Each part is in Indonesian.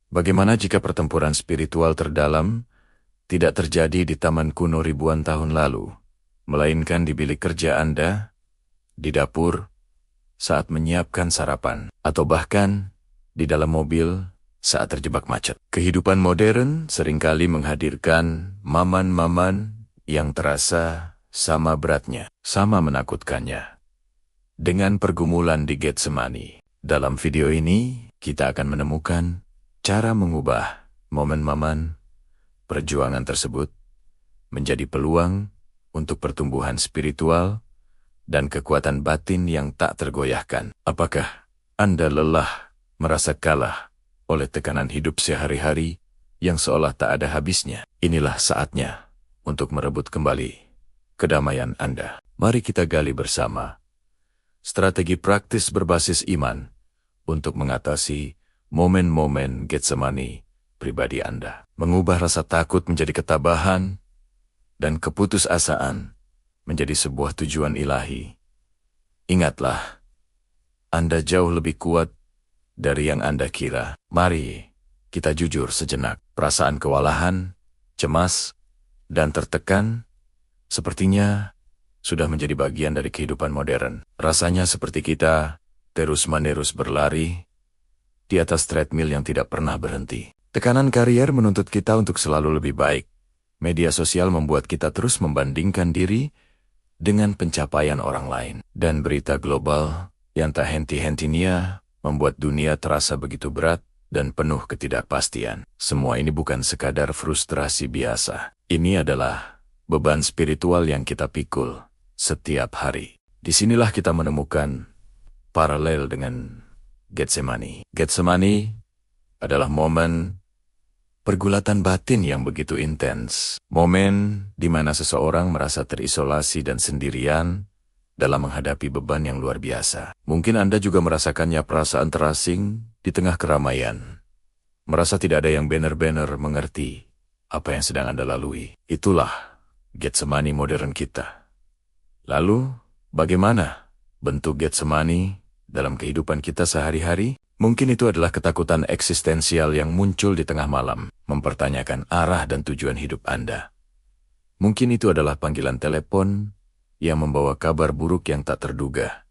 Bagaimana jika pertempuran spiritual terdalam tidak terjadi di taman kuno ribuan tahun lalu, melainkan di bilik kerja Anda, di dapur, saat menyiapkan sarapan, atau bahkan di dalam mobil saat terjebak macet? Kehidupan modern seringkali menghadirkan maman-maman yang terasa sama beratnya, sama menakutkannya. Dengan pergumulan di Getsemani, dalam video ini kita akan menemukan cara mengubah momen maman perjuangan tersebut menjadi peluang untuk pertumbuhan spiritual dan kekuatan batin yang tak tergoyahkan. Apakah Anda lelah merasa kalah oleh tekanan hidup sehari-hari yang seolah tak ada habisnya? Inilah saatnya untuk merebut kembali kedamaian Anda. Mari kita gali bersama strategi praktis berbasis iman untuk mengatasi momen-momen Getsemani pribadi Anda. Mengubah rasa takut menjadi ketabahan dan keputusasaan menjadi sebuah tujuan ilahi. Ingatlah, Anda jauh lebih kuat dari yang Anda kira. Mari kita jujur sejenak. Perasaan kewalahan, cemas, dan tertekan sepertinya sudah menjadi bagian dari kehidupan modern. Rasanya seperti kita terus-menerus berlari di atas treadmill yang tidak pernah berhenti. Tekanan karier menuntut kita untuk selalu lebih baik. Media sosial membuat kita terus membandingkan diri dengan pencapaian orang lain. Dan berita global yang tak henti-hentinya membuat dunia terasa begitu berat dan penuh ketidakpastian. Semua ini bukan sekadar frustrasi biasa. Ini adalah beban spiritual yang kita pikul setiap hari. Disinilah kita menemukan paralel dengan Getsemani. Getsemani adalah momen pergulatan batin yang begitu intens. Momen di mana seseorang merasa terisolasi dan sendirian dalam menghadapi beban yang luar biasa. Mungkin Anda juga merasakannya, perasaan terasing di tengah keramaian. Merasa tidak ada yang benar-benar mengerti apa yang sedang Anda lalui. Itulah Getsemani modern kita. Lalu, bagaimana bentuk Getsemani dalam kehidupan kita sehari-hari? Mungkin itu adalah ketakutan eksistensial yang muncul di tengah malam, mempertanyakan arah dan tujuan hidup Anda. Mungkin itu adalah panggilan telepon yang membawa kabar buruk yang tak terduga,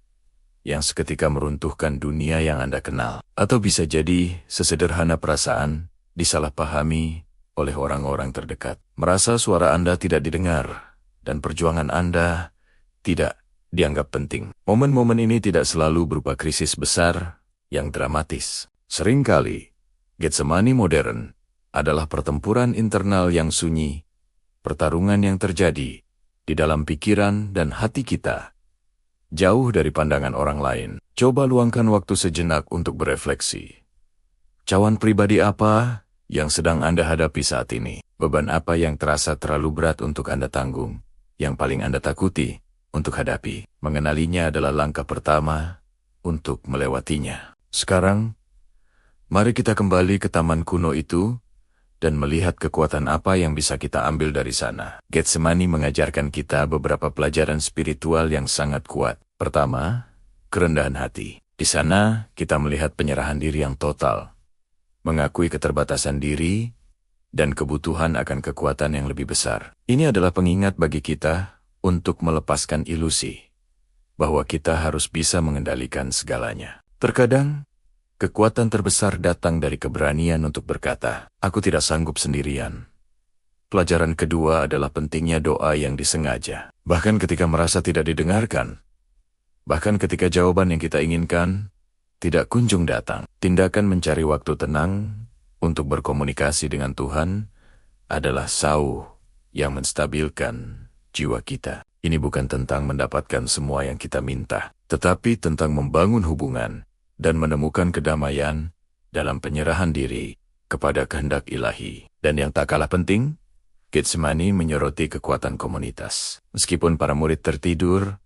yang seketika meruntuhkan dunia yang Anda kenal. Atau bisa jadi sesederhana perasaan disalahpahami oleh orang-orang terdekat. Merasa suara Anda tidak didengar, dan perjuangan Anda tidak dianggap penting. Momen-momen ini tidak selalu berupa krisis besar yang dramatis. Seringkali, Getsemani modern adalah pertempuran internal yang sunyi, pertarungan yang terjadi di dalam pikiran dan hati kita, jauh dari pandangan orang lain. Coba luangkan waktu sejenak untuk berefleksi. Cawan pribadi apa yang sedang Anda hadapi saat ini? Beban apa yang terasa terlalu berat untuk Anda tanggung? Yang paling Anda takuti untuk hadapi? Mengenalinya adalah langkah pertama untuk melewatinya. Sekarang, mari kita kembali ke taman kuno itu dan melihat kekuatan apa yang bisa kita ambil dari sana. Getsemani mengajarkan kita beberapa pelajaran spiritual yang sangat kuat. Pertama, kerendahan hati. Di sana, kita melihat penyerahan diri yang total, mengakui keterbatasan diri, dan kebutuhan akan kekuatan yang lebih besar. Ini adalah pengingat bagi kita untuk melepaskan ilusi bahwa kita harus bisa mengendalikan segalanya. Terkadang, kekuatan terbesar datang dari keberanian untuk berkata, "Aku tidak sanggup sendirian." Pelajaran kedua adalah pentingnya doa yang disengaja. Bahkan ketika merasa tidak didengarkan, bahkan ketika jawaban yang kita inginkan tidak kunjung datang, tindakan mencari waktu tenang untuk berkomunikasi dengan Tuhan adalah sauh yang menstabilkan jiwa kita. Ini bukan tentang mendapatkan semua yang kita minta, tetapi tentang membangun hubungan dan menemukan kedamaian dalam penyerahan diri kepada kehendak ilahi. Dan yang tak kalah penting, Getsemani menyoroti kekuatan komunitas. Meskipun para murid tertidur,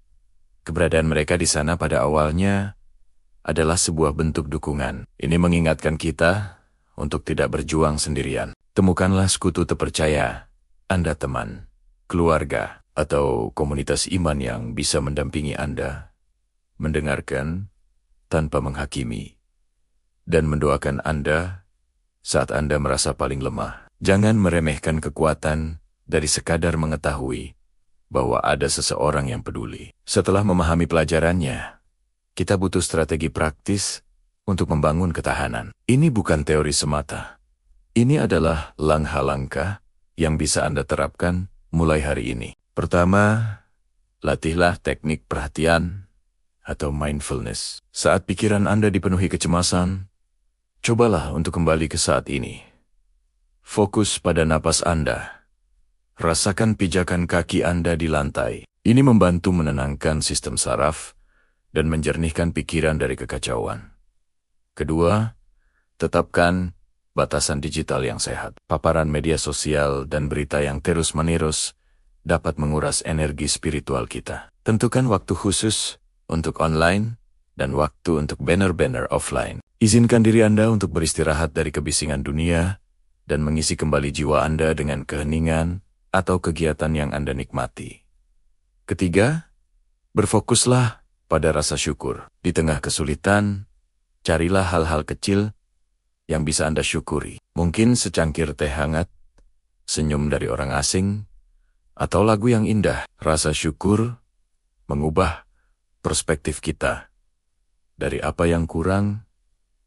keberadaan mereka di sana pada awalnya adalah sebuah bentuk dukungan. Ini mengingatkan kita untuk tidak berjuang sendirian. Temukanlah sekutu terpercaya, Anda teman, keluarga, atau komunitas iman yang bisa mendampingi Anda, mendengarkan tanpa menghakimi, dan mendoakan Anda saat Anda merasa paling lemah. Jangan meremehkan kekuatan dari sekadar mengetahui bahwa ada seseorang yang peduli. Setelah memahami pelajarannya, kita butuh strategi praktis untuk membangun ketahanan. Ini bukan teori semata. Ini adalah langkah-langkah yang bisa Anda terapkan mulai hari ini. Pertama, latihlah teknik perhatian atau mindfulness. Saat pikiran Anda dipenuhi kecemasan, cobalah untuk kembali ke saat ini. Fokus pada napas Anda. Rasakan pijakan kaki Anda di lantai. Ini membantu menenangkan sistem saraf dan menjernihkan pikiran dari kekacauan. Kedua, tetapkan batasan digital yang sehat. Paparan media sosial dan berita yang terus-menerus dapat menguras energi spiritual kita. Tentukan waktu khusus untuk online dan waktu untuk banner-banner offline. Izinkan diri Anda untuk beristirahat dari kebisingan dunia dan mengisi kembali jiwa Anda dengan keheningan atau kegiatan yang Anda nikmati. Ketiga, berfokuslah pada rasa syukur. Di tengah kesulitan, carilah hal-hal kecil yang bisa Anda syukuri. Mungkin secangkir teh hangat, senyum dari orang asing, atau lagu yang indah. Rasa syukur mengubah perspektif kita dari apa yang kurang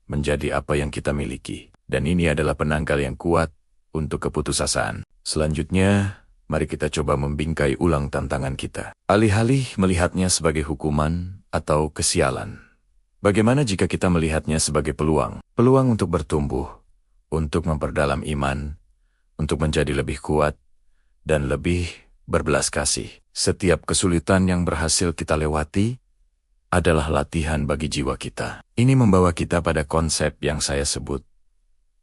menjadi apa yang kita miliki. Dan ini adalah penangkal yang kuat untuk keputusasaan. Selanjutnya, mari kita coba membingkai ulang tantangan kita. Alih-alih melihatnya sebagai hukuman atau kesialan, bagaimana jika kita melihatnya sebagai peluang? Peluang untuk bertumbuh, untuk memperdalam iman, untuk menjadi lebih kuat, dan lebih berbelas kasih. Setiap kesulitan yang berhasil kita lewati adalah latihan bagi jiwa kita. Ini membawa kita pada konsep yang saya sebut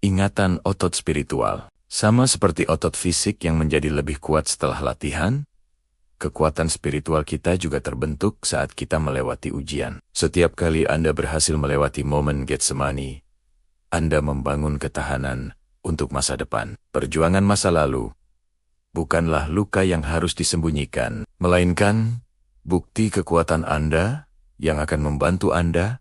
ingatan otot spiritual. Sama seperti otot fisik yang menjadi lebih kuat setelah latihan, kekuatan spiritual kita juga terbentuk saat kita melewati ujian. Setiap kali Anda berhasil melewati momen Getsemani, Anda membangun ketahanan untuk masa depan. Perjuangan masa lalu bukanlah luka yang harus disembunyikan, melainkan bukti kekuatan Anda yang akan membantu Anda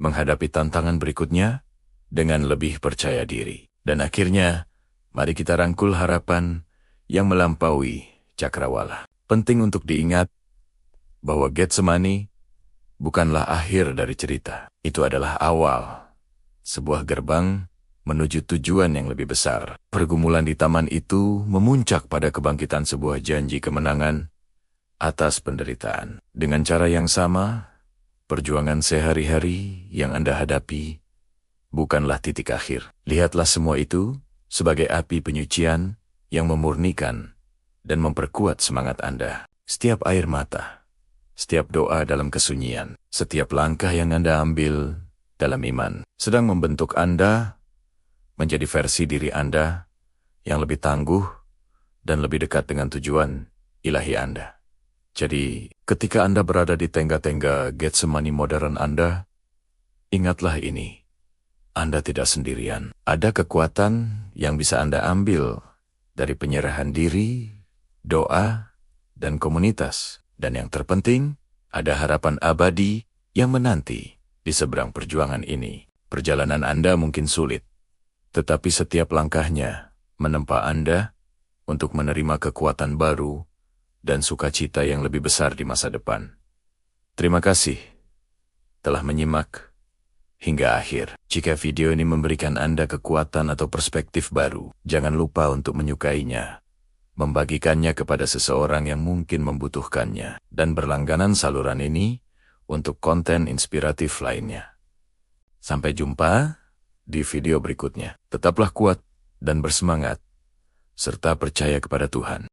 menghadapi tantangan berikutnya dengan lebih percaya diri. Dan akhirnya, mari kita rangkul harapan yang melampaui cakrawala. Penting untuk diingat bahwa Getsemani bukanlah akhir dari cerita. Itu adalah awal sebuah gerbang menuju tujuan yang lebih besar. Pergumulan di taman itu memuncak pada kebangkitan sebuah janji kemenangan atas penderitaan. Dengan cara yang sama, perjuangan sehari-hari yang Anda hadapi bukanlah titik akhir. Lihatlah semua itu sebagai api penyucian yang memurnikan dan memperkuat semangat Anda. Setiap air mata, setiap doa dalam kesunyian, setiap langkah yang Anda ambil dalam iman, sedang membentuk Anda menjadi versi diri Anda yang lebih tangguh dan lebih dekat dengan tujuan ilahi Anda. Jadi, ketika Anda berada di tengga-tengga Getsemani modern Anda, ingatlah ini. Anda tidak sendirian. Ada kekuatan yang bisa Anda ambil dari penyerahan diri, doa, dan komunitas. Dan yang terpenting, ada harapan abadi yang menanti di seberang perjuangan ini. Perjalanan Anda mungkin sulit, tetapi setiap langkahnya menempa Anda untuk menerima kekuatan baru dan sukacita yang lebih besar di masa depan. Terima kasih telah menyimak hingga akhir. Jika video ini memberikan Anda kekuatan atau perspektif baru, jangan lupa untuk menyukainya, membagikannya kepada seseorang yang mungkin membutuhkannya, dan berlangganan saluran ini untuk konten inspiratif lainnya. Sampai jumpa di video berikutnya. Tetaplah kuat dan bersemangat, serta percaya kepada Tuhan.